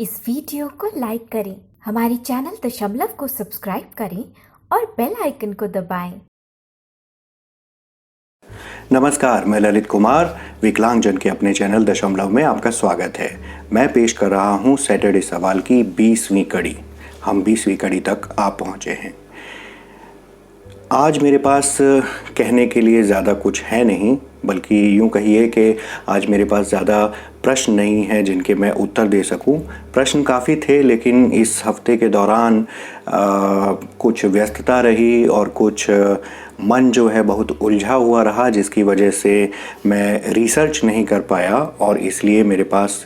इस वीडियो को लाइक करें, हमारे चैनल दशमलव को सब्सक्राइब करें और बेल आइकन को दबाएं। नमस्कार, मैं ललित कुमार विकलांगजन के अपने चैनल दशमलव में आपका स्वागत है। मैं पेश कर रहा हूं सैटरडे सवाल की 20वीं कड़ी। हम 20वीं कड़ी तक आ पहुंचे हैं। आज मेरे पास कहने के लिए ज़्यादा कुछ है नहीं, बल्कि यूँ कहिए कि आज मेरे पास ज़्यादा प्रश्न नहीं हैं जिनके मैं उत्तर दे सकूं। प्रश्न काफ़ी थे, लेकिन इस हफ्ते के दौरान कुछ व्यस्तता रही और कुछ मन जो है बहुत उलझा हुआ रहा, जिसकी वजह से मैं रिसर्च नहीं कर पाया और इसलिए मेरे पास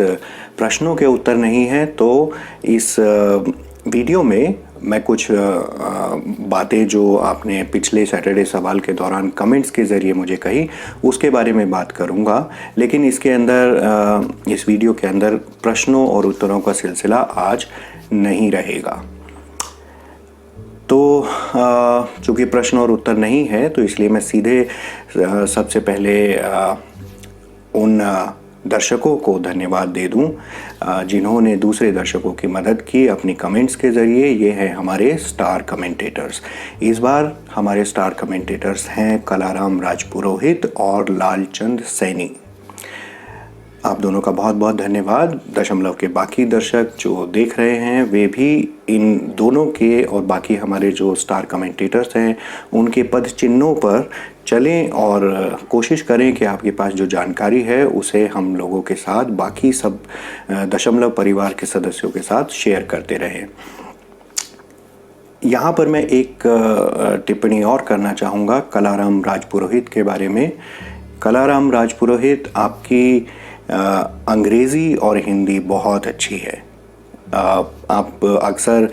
प्रश्नों के उत्तर नहीं हैं। तो इस वीडियो में मैं कुछ बातें जो आपने पिछले सैटरडे सवाल के दौरान कमेंट्स के ज़रिए मुझे कही, उसके बारे में बात करूंगा। लेकिन इसके अंदर इस वीडियो के अंदर प्रश्नों और उत्तरों का सिलसिला आज नहीं रहेगा। तो चूँकि प्रश्न और उत्तर नहीं है, तो इसलिए मैं सीधे सबसे पहले उन दर्शकों को धन्यवाद दे दूं जिन्होंने दूसरे दर्शकों की मदद की अपनी कमेंट्स के ज़रिए। ये हैं हमारे स्टार कमेंटेटर्स। इस बार हमारे स्टार कमेंटेटर्स हैं कलाराम राजपुरोहित और लालचंद सैनी। आप दोनों का बहुत बहुत धन्यवाद। दशमलव के बाकी दर्शक जो देख रहे हैं, वे भी इन दोनों के और बाकी हमारे जो स्टार कमेंटेटर्स हैं उनके पद चिन्हों पर चलें और कोशिश करें कि आपके पास जो जानकारी है उसे हम लोगों के साथ, बाकी सब दशमलव परिवार के सदस्यों के साथ शेयर करते रहें। यहाँ पर मैं एक टिप्पणी और करना चाहूँगा कलाराम राजपुरोहित के बारे में। कलाराम राजपुरोहित, आपकी अंग्रेज़ी और हिंदी बहुत अच्छी है। आप अक्सर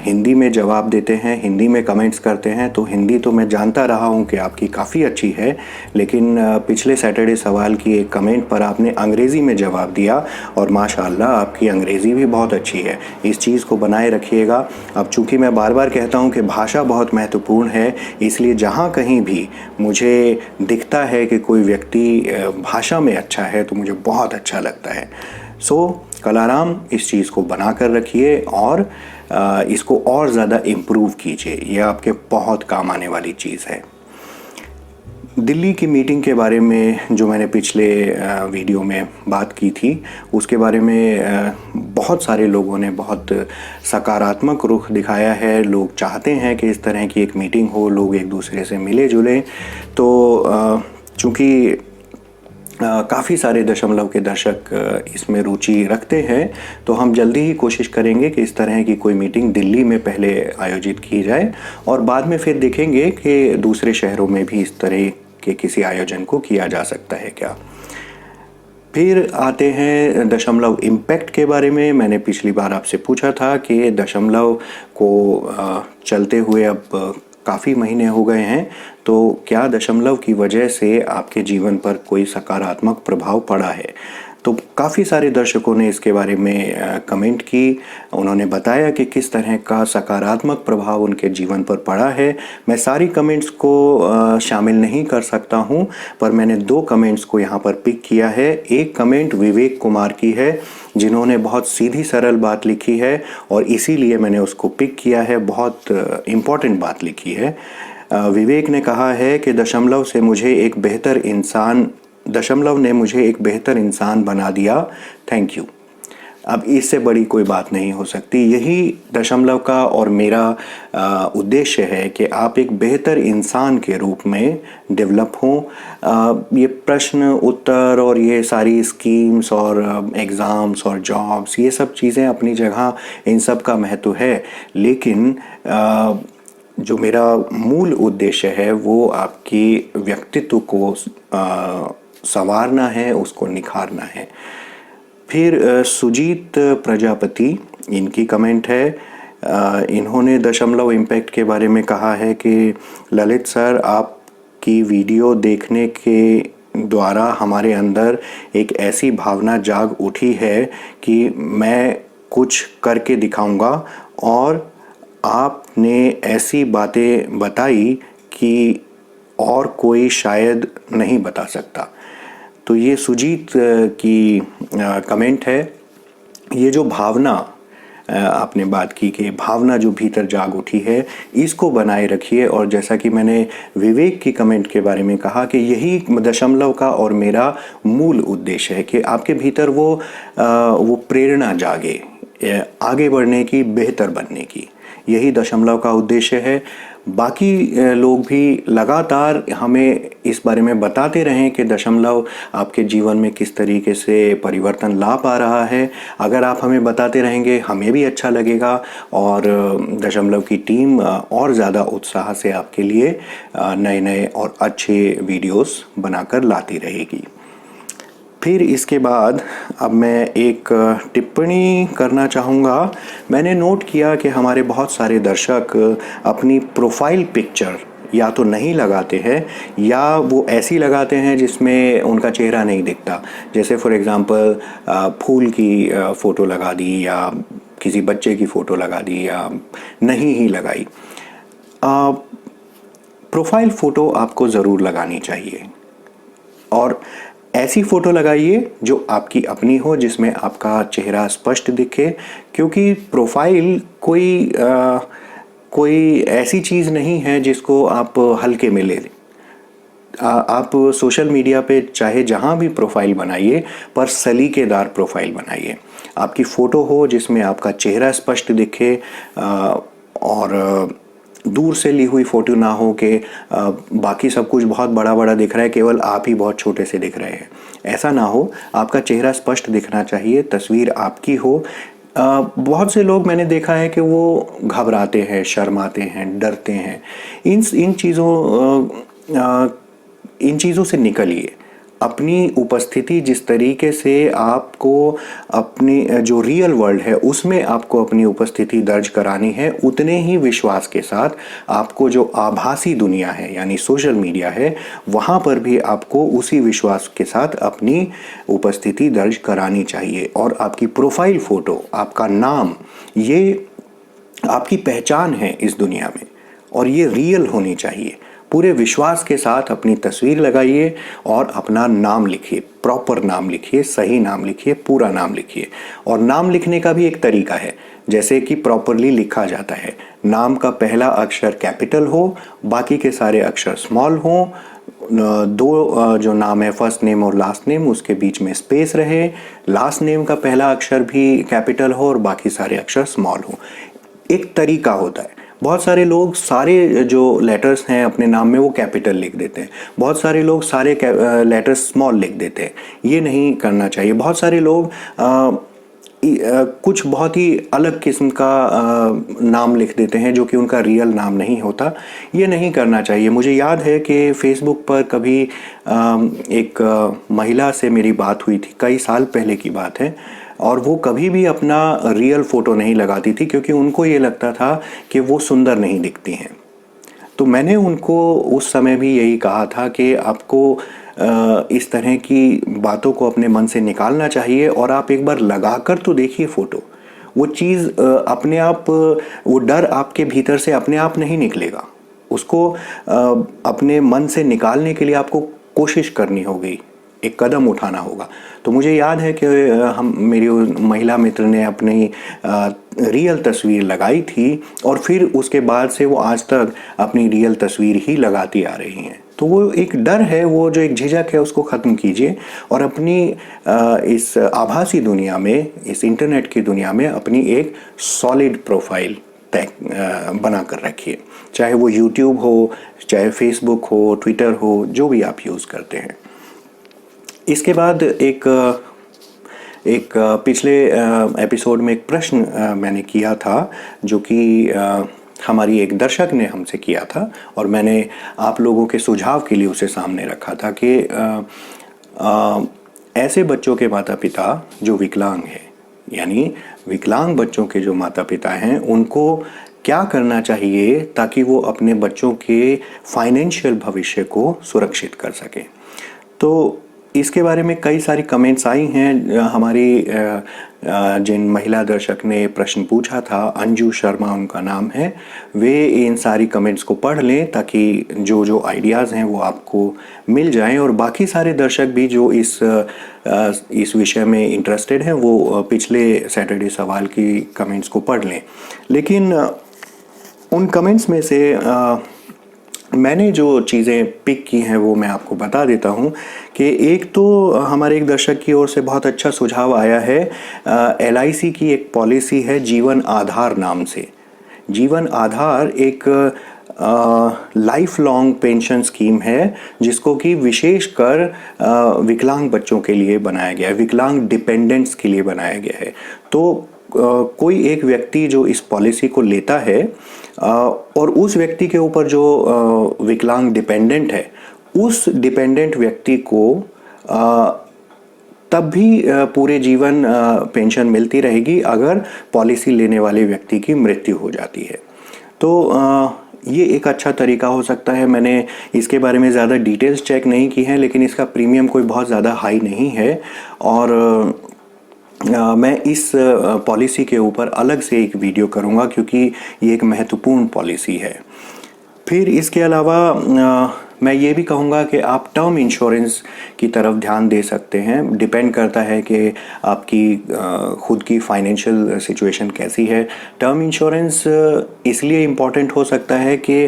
हिंदी में जवाब देते हैं, हिंदी में कमेंट्स करते हैं, तो हिंदी तो मैं जानता रहा हूं कि आपकी काफ़ी अच्छी है, लेकिन पिछले सैटरडे सवाल की एक कमेंट पर आपने अंग्रेज़ी में जवाब दिया और माशाल्लाह आपकी अंग्रेज़ी भी बहुत अच्छी है। इस चीज़ को बनाए रखिएगा। अब चूँकि मैं बार बार कहता हूं कि भाषा बहुत महत्वपूर्ण है, इसलिए जहाँ कहीं भी मुझे दिखता है कि कोई व्यक्ति भाषा में अच्छा है तो मुझे बहुत अच्छा लगता है। कलाराम, इस चीज़ को बना कर रखिए और इसको और ज़्यादा इम्प्रूव कीजिए। यह आपके बहुत काम आने वाली चीज़ है। दिल्ली की मीटिंग के बारे में जो मैंने पिछले वीडियो में बात की थी, उसके बारे में बहुत सारे लोगों ने बहुत सकारात्मक रुख दिखाया है। लोग चाहते हैं कि इस तरह की एक मीटिंग हो, लोग एक दूसरे से मिले जुलें। तो चूँकि काफ़ी सारे दशमलव के दर्शक इसमें रुचि रखते हैं, तो हम जल्दी ही कोशिश करेंगे कि इस तरह की कोई मीटिंग दिल्ली में पहले आयोजित की जाए और बाद में फिर देखेंगे कि दूसरे शहरों में भी इस तरह के किसी आयोजन को किया जा सकता है क्या। फिर आते हैं दशमलव इम्पैक्ट के बारे में। मैंने पिछली बार आपसे पूछा था कि दशमलव को चलते हुए अब काफ़ी महीने हो गए हैं, तो क्या दशमलव की वजह से आपके जीवन पर कोई सकारात्मक प्रभाव पड़ा है। तो काफ़ी सारे दर्शकों ने इसके बारे में कमेंट की। उन्होंने बताया कि किस तरह का सकारात्मक प्रभाव उनके जीवन पर पड़ा है। मैं सारी कमेंट्स को शामिल नहीं कर सकता हूं, पर मैंने 2 कमेंट्स को यहां पर पिक किया है। एक कमेंट विवेक कुमार की है, जिन्होंने बहुत सीधी सरल बात लिखी है और इसीलिए मैंने उसको पिक किया है। बहुत इम्पॉर्टेंट बात लिखी है। विवेक ने कहा है कि दशमलव ने मुझे एक बेहतर इंसान बना दिया। Thank you. अब इससे बड़ी कोई बात नहीं हो सकती। यही दशमलव का और मेरा उद्देश्य है कि आप एक बेहतर इंसान के रूप में डेवलप हों। ये प्रश्न उत्तर और ये सारी स्कीम्स और एग्ज़ाम्स और जॉब्स, ये सब चीज़ें अपनी जगह, इन सब का महत्व है, लेकिन जो मेरा मूल उद्देश्य है वो आपकी व्यक्तित्व को संवारना है, उसको निखारना है। फिर सुजीत प्रजापति, इनकी कमेंट है। इन्होंने दशमलव इम्पैक्ट के बारे में कहा है कि ललित सर, आपकी वीडियो देखने के द्वारा हमारे अंदर एक ऐसी भावना जाग उठी है कि मैं कुछ करके दिखाऊंगा और आपने ऐसी बातें बताई कि और कोई शायद नहीं बता सकता। तो ये सुजीत की कमेंट है। ये जो भावना आपने बात की कि भावना जो भीतर जाग उठी है, इसको बनाए रखिए। और जैसा कि मैंने विवेक की कमेंट के बारे में कहा कि यही दशमलव का और मेरा मूल उद्देश्य है कि आपके भीतर वो प्रेरणा जागे आगे बढ़ने की, बेहतर बनने की। यही दशमलव का उद्देश्य है। बाकी लोग भी लगातार हमें इस बारे में बताते रहें कि दशमलव आपके जीवन में किस तरीके से परिवर्तन ला पा रहा है। अगर आप हमें बताते रहेंगे, हमें भी अच्छा लगेगा और दशमलव की टीम और ज़्यादा उत्साह से आपके लिए नए नए और अच्छे वीडियोस बनाकर लाती रहेगी। फिर इसके बाद अब मैं एक टिप्पणी करना चाहूँगा। मैंने नोट किया कि हमारे बहुत सारे दर्शक अपनी प्रोफाइल पिक्चर या तो नहीं लगाते हैं या वो ऐसी लगाते हैं जिसमें उनका चेहरा नहीं दिखता। जैसे फॉर एग्ज़ाम्पल फूल की फ़ोटो लगा दी या किसी बच्चे की फ़ोटो लगा दी या नहीं ही लगाई। प्रोफाइल फ़ोटो आपको ज़रूर लगानी चाहिए और ऐसी फ़ोटो लगाइए जो आपकी अपनी हो, जिसमें आपका चेहरा स्पष्ट दिखे। क्योंकि प्रोफाइल कोई ऐसी चीज़ नहीं है जिसको आप हल्के में ले लें। आप सोशल मीडिया पे चाहे जहाँ भी प्रोफाइल बनाइए, पर सलीकेदार प्रोफाइल बनाइए। आपकी फ़ोटो हो जिसमें आपका चेहरा स्पष्ट दिखे और दूर से ली हुई फ़ोटो ना हो कि बाकी सब कुछ बहुत बड़ा बड़ा दिख रहा है, केवल आप ही बहुत छोटे से दिख रहे हैं। ऐसा ना हो, आपका चेहरा स्पष्ट दिखना चाहिए, तस्वीर आपकी हो। बहुत से लोग मैंने देखा है कि वो घबराते हैं, शर्माते हैं, डरते हैं। इन चीज़ों से निकलिए। अपनी उपस्थिति जिस तरीके से आपको अपनी जो रियल वर्ल्ड है उसमें आपको अपनी उपस्थिति दर्ज करानी है, उतने ही विश्वास के साथ आपको जो आभासी दुनिया है यानी सोशल मीडिया है, वहाँ पर भी आपको उसी विश्वास के साथ अपनी उपस्थिति दर्ज करानी चाहिए। और आपकी प्रोफाइल फ़ोटो, आपका नाम, ये आपकी पहचान है इस दुनिया में और ये रियल होनी चाहिए। पूरे विश्वास के साथ अपनी तस्वीर लगाइए और अपना नाम लिखिए, प्रॉपर नाम लिखिए, सही नाम लिखिए, पूरा नाम लिखिए। और नाम लिखने का भी एक तरीका है, जैसे कि प्रॉपरली लिखा जाता है। नाम का पहला अक्षर कैपिटल हो, बाकी के सारे अक्षर स्मॉल हो। दो जो नाम है फर्स्ट नेम और लास्ट नेम, उसके बीच में स्पेस रहे। लास्ट नेम का पहला अक्षर भी कैपिटल हो और बाकी सारे अक्षर स्मॉल हो। एक तरीका होता है। बहुत सारे लोग सारे जो लेटर्स हैं अपने नाम में वो कैपिटल लिख देते हैं, बहुत सारे लोग सारे लेटर्स स्मॉल लिख देते हैं। ये नहीं करना चाहिए। बहुत सारे लोग कुछ बहुत ही अलग किस्म का नाम लिख देते हैं जो कि उनका रियल नाम नहीं होता। ये नहीं करना चाहिए। मुझे याद है कि फेसबुक पर कभी एक महिला से मेरी बात हुई थी, कई साल पहले की बात है, और वो कभी भी अपना रियल फ़ोटो नहीं लगाती थी क्योंकि उनको ये लगता था कि वो सुंदर नहीं दिखती हैं। तो मैंने उनको उस समय भी यही कहा था कि आपको इस तरह की बातों को अपने मन से निकालना चाहिए और आप एक बार लगाकर तो देखिए फ़ोटो। वो चीज़ अपने आप, वो डर आपके भीतर से अपने आप नहीं निकलेगा। उसको अपने मन से निकालने के लिए आपको कोशिश करनी होगी, एक कदम उठाना होगा। तो मुझे याद है कि मेरी महिला मित्र ने अपनी रियल तस्वीर लगाई थी और फिर उसके बाद से वो आज तक अपनी रियल तस्वीर ही लगाती आ रही हैं। तो वो एक डर है, वो जो एक झिझक है, उसको ख़त्म कीजिए और अपनी इस आभासी दुनिया में, इस इंटरनेट की दुनिया में अपनी एक सॉलिड प्रोफाइल बना कर रखिए। चाहे वो यूट्यूब हो, चाहे फेसबुक हो, ट्विटर हो, जो भी आप यूज़ करते हैं। इसके बाद एक पिछले एपिसोड में एक प्रश्न मैंने किया था जो कि हमारी एक दर्शक ने हमसे किया था और मैंने आप लोगों के सुझाव के लिए उसे सामने रखा था कि ऐसे बच्चों के माता पिता जो विकलांग हैं, यानी विकलांग बच्चों के जो माता पिता हैं, उनको क्या करना चाहिए ताकि वो अपने बच्चों के फाइनेंशियल भविष्य को सुरक्षित कर सकें। तो इसके बारे में कई सारी कमेंट्स आई हैं। हमारी जिन महिला दर्शक ने प्रश्न पूछा था, अंजू शर्मा उनका नाम है, वे इन सारी कमेंट्स को पढ़ लें ताकि जो जो आइडियाज़ हैं वो आपको मिल जाएं, और बाकी सारे दर्शक भी जो इस विषय में इंटरेस्टेड हैं वो पिछले सैटरडे सवाल की कमेंट्स को पढ़ लें। लेकिन उन कमेंट्स में से मैंने जो चीज़ें पिक की हैं वो मैं आपको बता देता हूं कि एक तो हमारे एक दर्शक की ओर से बहुत अच्छा सुझाव आया है। LIC की एक पॉलिसी है जीवन आधार नाम से। जीवन आधार एक लाइफ लॉन्ग पेंशन स्कीम है जिसको कि विशेषकर विकलांग बच्चों के लिए बनाया गया है, विकलांग डिपेंडेंट्स के लिए बनाया गया है। तो कोई एक व्यक्ति जो इस पॉलिसी को लेता है और उस व्यक्ति के ऊपर जो विकलांग डिपेंडेंट है, उस डिपेंडेंट व्यक्ति को तब भी पूरे जीवन पेंशन मिलती रहेगी अगर पॉलिसी लेने वाले व्यक्ति की मृत्यु हो जाती है। तो ये एक अच्छा तरीका हो सकता है। मैंने इसके बारे में ज़्यादा डिटेल्स चेक नहीं की हैं, लेकिन इसका प्रीमियम कोई बहुत ज़्यादा हाई नहीं है, और मैं इस पॉलिसी के ऊपर अलग से एक वीडियो करूंगा क्योंकि ये एक महत्वपूर्ण पॉलिसी है। फिर इसके अलावा मैं ये भी कहूँगा कि आप टर्म इंश्योरेंस की तरफ ध्यान दे सकते हैं। डिपेंड करता है कि आपकी खुद की फाइनेंशियल सिचुएशन कैसी है। टर्म इंश्योरेंस इसलिए इम्पॉर्टेंट हो सकता है कि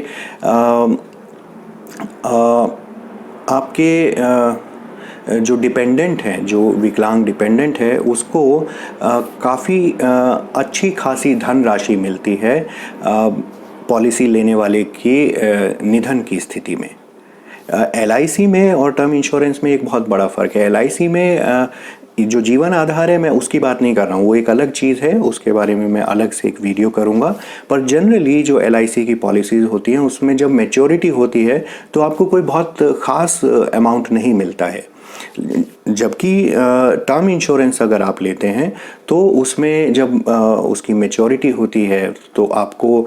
आपके जो डिपेंडेंट है, जो विकलांग डिपेंडेंट है, उसको काफ़ी अच्छी खासी धनराशि मिलती है पॉलिसी लेने वाले के निधन की स्थिति में। LIC में और टर्म इंश्योरेंस में एक बहुत बड़ा फ़र्क है। LIC में जो जीवन आधार है, मैं उसकी बात नहीं कर रहा हूँ, वो एक अलग चीज़ है, उसके बारे में मैं अलग से एक वीडियो करूँगा। पर जनरली जो LIC की पॉलिसीज़ होती हैं उसमें जब मैच्योरिटी होती है तो आपको कोई बहुत ख़ास अमाउंट नहीं मिलता है। जबकि टर्म इंश्योरेंस अगर आप लेते हैं तो उसमें जब उसकी मैच्योरिटी होती है तो आपको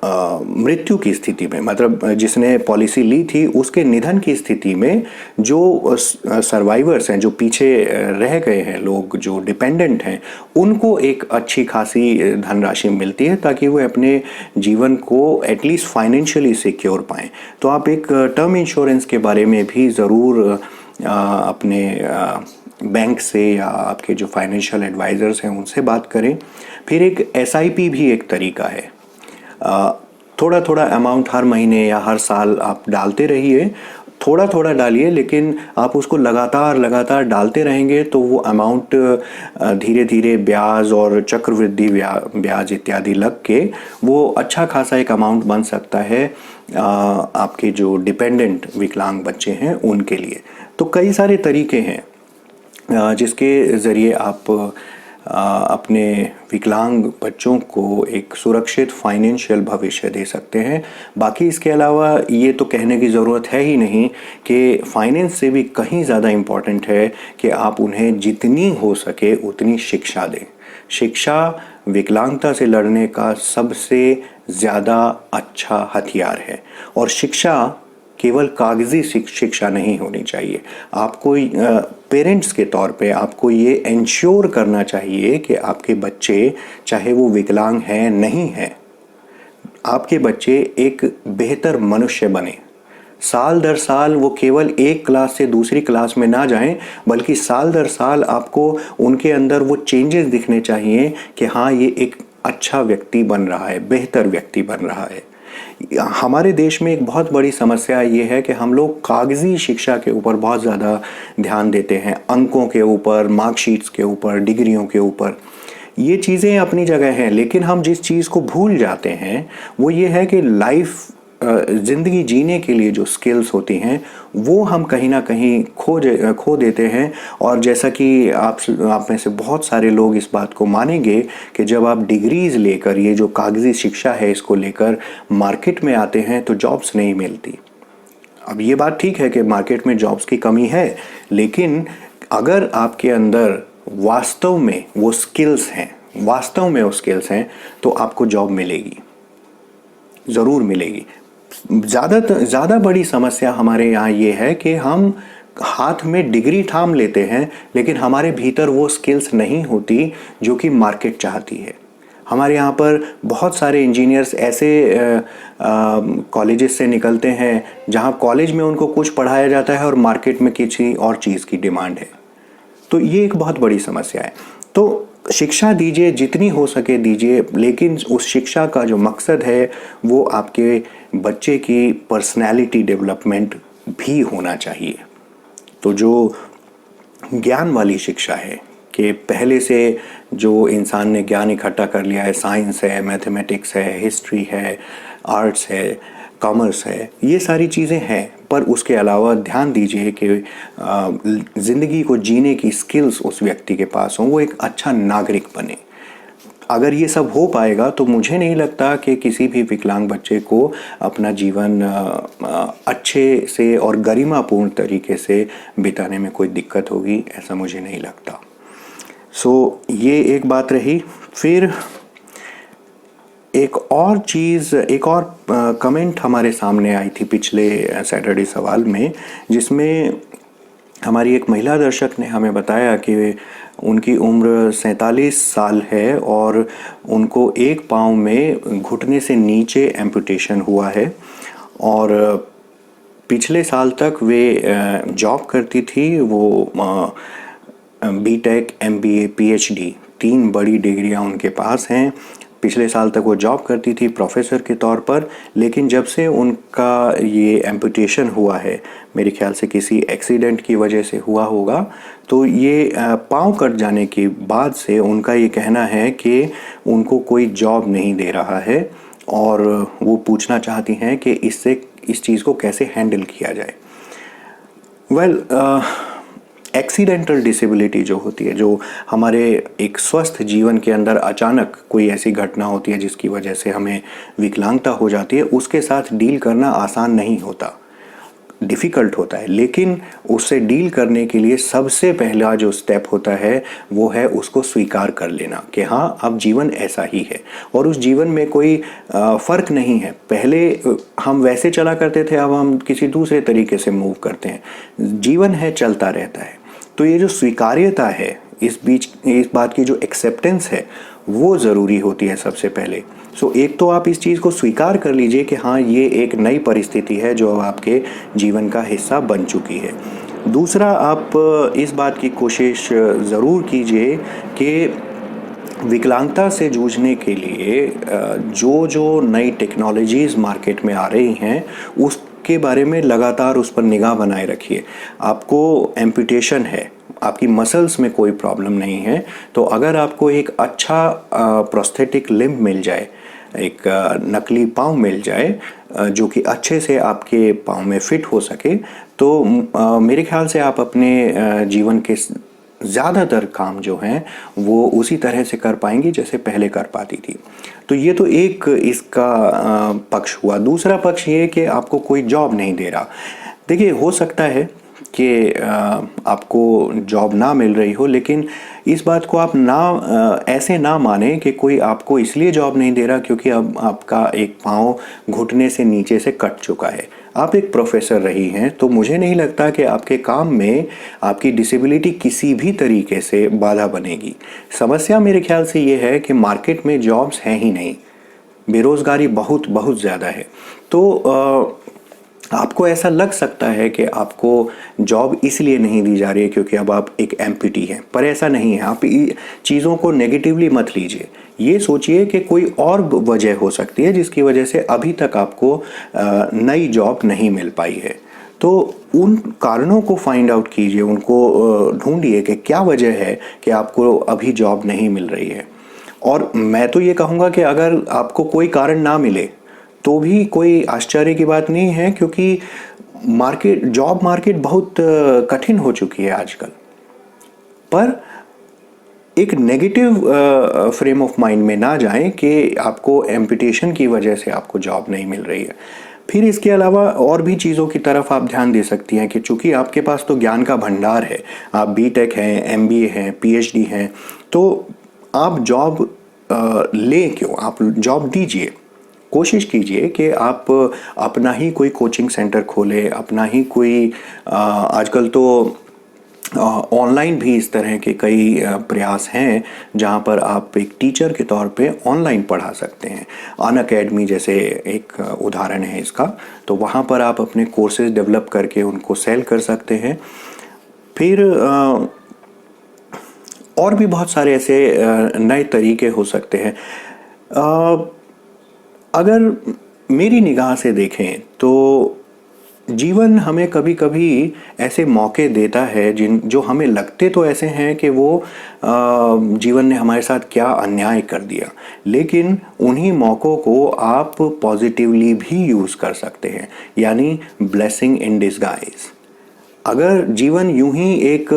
मृत्यु की स्थिति में, मतलब जिसने पॉलिसी ली थी उसके निधन की स्थिति में जो सर्वाइवर्स हैं, जो पीछे रह गए हैं लोग, जो डिपेंडेंट हैं, उनको एक अच्छी खासी धनराशि मिलती है ताकि वो अपने जीवन को एटलीस्ट फाइनेंशियली सिक्योर पाएँ। तो आप एक टर्म इंश्योरेंस के बारे में भी ज़रूर अपने बैंक से या आपके जो फाइनेंशियल एडवाइज़र्स हैं उनसे बात करें। फिर एक SIP भी एक तरीका है। थोड़ा थोड़ा अमाउंट हर महीने या हर साल आप डालते रहिए, थोड़ा थोड़ा डालिए, लेकिन आप उसको लगातार डालते रहेंगे तो वो अमाउंट धीरे धीरे ब्याज और चक्रवृद्धि ब्याज इत्यादि लग के वो अच्छा खासा एक अमाउंट बन सकता है आपके जो डिपेंडेंट विकलांग बच्चे हैं उनके लिए। तो कई सारे तरीके हैं जिसके ज़रिए आप अपने विकलांग बच्चों को एक सुरक्षित फाइनेंशियल भविष्य दे सकते हैं। बाकी इसके अलावा ये तो कहने की ज़रूरत है ही नहीं कि फाइनेंस से भी कहीं ज़्यादा इम्पॉर्टेंट है कि आप उन्हें जितनी हो सके उतनी शिक्षा दें। शिक्षा विकलांगता से लड़ने का सबसे ज़्यादा अच्छा हथियार है, और शिक्षा केवल कागजी शिक्षा नहीं होनी चाहिए। आपको पेरेंट्स के तौर पे आपको ये इंश्योर करना चाहिए कि आपके बच्चे, चाहे वो विकलांग हैं नहीं हैं, आपके बच्चे एक बेहतर मनुष्य बने। साल दर साल वो केवल एक क्लास से दूसरी क्लास में ना जाएं, बल्कि साल दर साल आपको उनके अंदर वो चेंजेस दिखने चाहिए कि हाँ, ये एक अच्छा व्यक्ति बन रहा है, बेहतर व्यक्ति बन रहा है। हमारे देश में एक बहुत बड़ी समस्या ये है कि हम लोग कागजी शिक्षा के ऊपर बहुत ज़्यादा ध्यान देते हैं, अंकों के ऊपर, मार्कशीट्स के ऊपर, डिग्रियों के ऊपर। ये चीज़ें अपनी जगह हैं, लेकिन हम जिस चीज़ को भूल जाते हैं वो ये है कि लाइफ, ज़िंदगी जीने के लिए जो स्किल्स होती हैं वो हम कहीं ना कहीं खो देते हैं। और जैसा कि आप में से बहुत सारे लोग इस बात को मानेंगे कि जब आप डिग्रीज़ लेकर, ये जो कागजी शिक्षा है इसको लेकर मार्केट में आते हैं तो जॉब्स नहीं मिलती। अब ये बात ठीक है कि मार्केट में जॉब्स की कमी है, लेकिन अगर आपके अंदर वास्तव में वो स्किल्स हैं तो आपको जॉब मिलेगी, ज़रूर मिलेगी। ज़्यादा बड़ी समस्या हमारे यहाँ ये है कि हम हाथ में डिग्री थाम लेते हैं, लेकिन हमारे भीतर वो स्किल्स नहीं होती जो कि मार्केट चाहती है। हमारे यहाँ पर बहुत सारे इंजीनियर्स ऐसे कॉलेजेस से निकलते हैं जहाँ कॉलेज में उनको कुछ पढ़ाया जाता है और मार्केट में किसी और चीज़ की डिमांड है। तो ये एक बहुत बड़ी समस्या है। तो शिक्षा दीजिए, जितनी हो सके दीजिए, लेकिन उस शिक्षा का जो मकसद है वो आपके बच्चे की पर्सनैलिटी डेवलपमेंट भी होना चाहिए। तो जो ज्ञान वाली शिक्षा है कि पहले से जो इंसान ने ज्ञान इकट्ठा कर लिया है, साइंस है, मैथमेटिक्स है, हिस्ट्री है, आर्ट्स है, कॉमर्स है, ये सारी चीज़ें हैं, पर उसके अलावा ध्यान दीजिए कि ज़िंदगी को जीने की स्किल्स उस व्यक्ति के पास हों, वो एक अच्छा नागरिक बने। अगर ये सब हो पाएगा तो मुझे नहीं लगता कि किसी भी विकलांग बच्चे को अपना जीवन अच्छे से और गरिमापूर्ण तरीके से बिताने में कोई दिक्कत होगी, ऐसा मुझे नहीं लगता। ये एक बात रही। फिर एक और चीज़, एक और कमेंट हमारे सामने आई थी पिछले सैटरडे सवाल में, जिसमें हमारी एक महिला दर्शक ने हमें बताया कि उनकी उम्र 47 साल है और उनको एक पाँव में घुटने से नीचे एम्पुटेशन हुआ है और पिछले साल तक वे जॉब करती थी। वो बीटेक, एमबीए, पीएचडी, 3 बड़ी डिग्रियां उनके पास हैं। पिछले साल तक वो जॉब करती थी प्रोफेसर के तौर पर, लेकिन जब से उनका ये एम्पुटेशन हुआ है, मेरे ख्याल से किसी एक्सीडेंट की वजह से हुआ होगा, तो ये पाँव कट जाने के बाद से उनका ये कहना है कि उनको कोई जॉब नहीं दे रहा है और वो पूछना चाहती हैं कि इस चीज़ को कैसे हैंडल किया जाए। एक्सीडेंटल डिसेबिलिटी जो होती है, जो हमारे एक स्वस्थ जीवन के अंदर अचानक कोई ऐसी घटना होती है जिसकी वजह से हमें विकलांगता हो जाती है, उसके साथ डील करना आसान नहीं होता, डिफ़िकल्ट होता है। लेकिन उससे डील करने के लिए सबसे पहला जो स्टेप होता है वो है उसको स्वीकार कर लेना कि हाँ, अब जीवन ऐसा ही है और उस जीवन में कोई फ़र्क नहीं है। पहले हम वैसे चला करते थे, अब हम किसी दूसरे तरीके से मूव करते हैं। जीवन है, चलता रहता है। तो ये जो स्वीकार्यता है, इस बात की जो एक्सेप्टेंस है, वो ज़रूरी होती है सबसे पहले। एक तो आप इस चीज़ को स्वीकार कर लीजिए कि हाँ, ये एक नई परिस्थिति है जो अब आपके जीवन का हिस्सा बन चुकी है। दूसरा, आप इस बात की कोशिश ज़रूर कीजिए कि विकलांगता से जूझने के लिए जो नई टेक्नोलॉजीज़ मार्केट में आ रही हैं, उसके बारे में लगातार उस पर निगाह बनाए रखिए। आपको एम्पुटेशन है, आपकी मसल्स में कोई प्रॉब्लम नहीं है, तो अगर आपको एक अच्छा प्रोस्थेटिक लिम्ब मिल जाए, एक नकली पाँव मिल जाए जो कि अच्छे से आपके पाँव में फिट हो सके, तो मेरे ख्याल से आप अपने जीवन के ज़्यादातर काम जो हैं वो उसी तरह से कर पाएंगी जैसे पहले कर पाती थी। तो ये तो एक इसका पक्ष हुआ। दूसरा पक्ष ये कि आपको कोई जॉब नहीं दे रहा। देखिए, हो सकता है कि आपको जॉब ना मिल रही हो, लेकिन इस बात को आप ऐसे ना माने कि कोई आपको इसलिए जॉब नहीं दे रहा क्योंकि अब आपका एक पाँव घुटने से नीचे से कट चुका है। आप एक प्रोफेसर रही हैं, तो मुझे नहीं लगता कि आपके काम में आपकी डिसेबिलिटी किसी भी तरीके से बाधा बनेगी। समस्या मेरे ख्याल से ये है कि मार्केट में जॉब्स हैं ही नहीं, बेरोज़गारी बहुत बहुत ज़्यादा है। तो आपको ऐसा लग सकता है कि आपको जॉब इसलिए नहीं दी जा रही है क्योंकि अब आप एक एम्पुटी हैं, पर ऐसा नहीं है। आप चीज़ों को नेगेटिवली मत लीजिए। ये सोचिए कि कोई और वजह हो सकती है जिसकी वजह से अभी तक आपको नई जॉब नहीं मिल पाई है। तो उन कारणों को फाइंड आउट कीजिए, उनको ढूंढिए कि क्या वजह है कि आपको अभी जॉब नहीं मिल रही है। और मैं तो ये कहूँगा कि अगर आपको कोई कारण ना मिले तो भी कोई आश्चर्य की बात नहीं है, क्योंकि जॉब मार्केट बहुत कठिन हो चुकी है आजकल। पर एक नेगेटिव फ्रेम ऑफ माइंड में ना जाएं कि आपको एम्पुटेशन की वजह से आपको जॉब नहीं मिल रही है। फिर इसके अलावा और भी चीज़ों की तरफ आप ध्यान दे सकती हैं कि चूंकि आपके पास तो ज्ञान का भंडार है, आप बीटेक हैं, एमबीए हैं, पीएचडी हैं, तो आप जॉब लें क्यों, आप जॉब दीजिए। कोशिश कीजिए कि आप अपना ही कोई कोचिंग सेंटर खोलें, अपना ही कोई आजकल तो ऑनलाइन भी इस तरह के कई प्रयास हैं जहां पर आप एक टीचर के तौर पे ऑनलाइन पढ़ा सकते हैं। अनअकैडमी जैसे एक उदाहरण है इसका, तो वहां पर आप अपने कोर्सेज डेवलप करके उनको सेल कर सकते हैं। फिर और भी बहुत सारे ऐसे नए तरीके हो सकते हैं। अगर मेरी निगाह से देखें तो जीवन हमें कभी कभी ऐसे मौके देता है जो हमें लगते तो ऐसे हैं कि वो जीवन ने हमारे साथ क्या अन्याय कर दिया, लेकिन उन्हीं मौक़ों को आप पॉजिटिवली भी यूज़ कर सकते हैं, यानी ब्लेसिंग इन डिस्गाइज। अगर जीवन यूं ही एक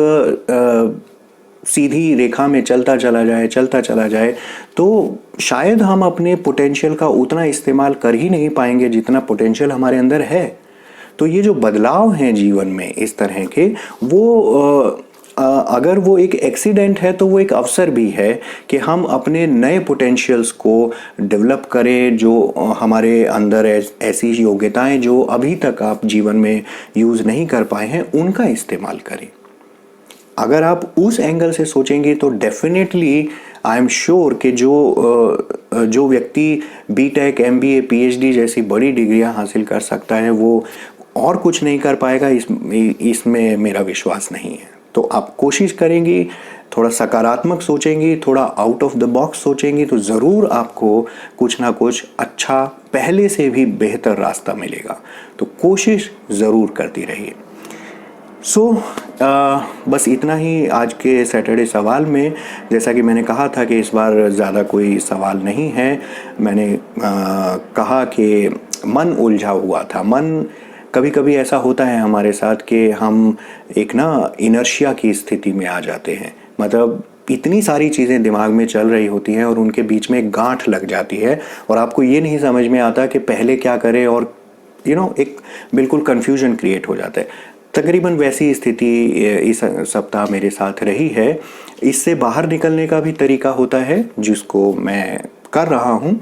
सीधी रेखा में चलता चला जाए तो शायद हम अपने पोटेंशियल का उतना इस्तेमाल कर ही नहीं पाएंगे जितना पोटेंशियल हमारे अंदर है। तो ये जो बदलाव हैं जीवन में इस तरह के, वो अगर वो एक एक्सीडेंट है तो वो एक अवसर भी है कि हम अपने नए पोटेंशियल्स को डेवलप करें, जो हमारे अंदर ऐसी योग्यताएं जो अभी तक आप जीवन में यूज़ नहीं कर पाए हैं उनका इस्तेमाल करें। अगर आप उस एंगल से सोचेंगे तो डेफिनेटली आई एम श्योर कि जो व्यक्ति बीटेक, एमबीए, पीएचडी जैसी बड़ी डिग्रियां हासिल कर सकता है वो और कुछ नहीं कर पाएगा, इसमें मेरा विश्वास नहीं है। तो आप कोशिश करेंगी, थोड़ा सकारात्मक सोचेंगी, थोड़ा आउट ऑफ द बॉक्स सोचेंगी तो ज़रूर आपको कुछ ना कुछ अच्छा, पहले से भी बेहतर रास्ता मिलेगा। तो कोशिश ज़रूर करती रहिए। बस इतना ही आज के सैटरडे सवाल में। जैसा कि मैंने कहा था कि इस बार ज़्यादा कोई सवाल नहीं है। मैंने कहा कि मन उलझा हुआ था। मन कभी कभी ऐसा होता है हमारे साथ कि हम एक इनर्शिया की स्थिति में आ जाते हैं। मतलब इतनी सारी चीज़ें दिमाग में चल रही होती हैं और उनके बीच में एक गांठ लग जाती है और आपको ये नहीं समझ में आता कि पहले क्या करें, और एक बिल्कुल कन्फ्यूजन क्रिएट हो जाता है। तकरीबन वैसी स्थिति इस सप्ताह मेरे साथ रही है। इससे बाहर निकलने का भी तरीका होता है जिसको मैं कर रहा हूँ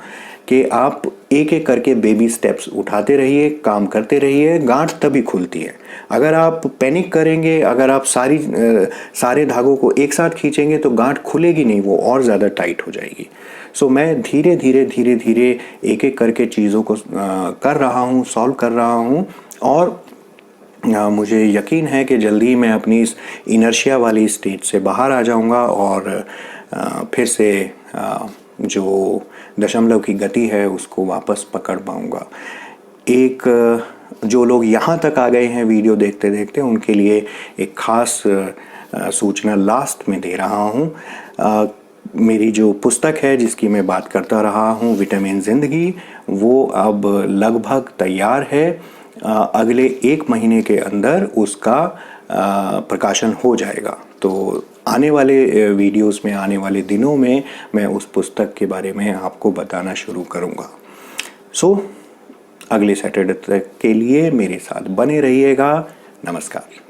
कि आप एक एक करके बेबी स्टेप्स उठाते रहिए, काम करते रहिए, गांठ तभी खुलती है। अगर आप पैनिक करेंगे, अगर आप सारे धागों को एक साथ खींचेंगे तो गांठ खुलेगी नहीं, वो और ज़्यादा टाइट हो जाएगी। मैं धीरे धीरे एक एक करके चीज़ों को कर रहा हूँ, सॉल्व कर रहा हूँ और मुझे यकीन है कि जल्दी मैं अपनी इस इनर्शिया वाली स्टेज से बाहर आ जाऊंगा और फिर से जो दशमलव की गति है उसको वापस पकड़ पाऊंगा। जो लोग यहाँ तक आ गए हैं वीडियो देखते देखते, उनके लिए एक ख़ास सूचना लास्ट में दे रहा हूँ। मेरी जो पुस्तक है जिसकी मैं बात करता रहा हूँ, विटामिन ज़िंदगी, वो अब लगभग तैयार है। अगले 1 महीने के अंदर उसका प्रकाशन हो जाएगा। तो आने वाले वीडियोस में, आने वाले दिनों में मैं उस पुस्तक के बारे में आपको बताना शुरू करूँगा। अगले सैटरडे तक के लिए मेरे साथ बने रहिएगा। नमस्कार।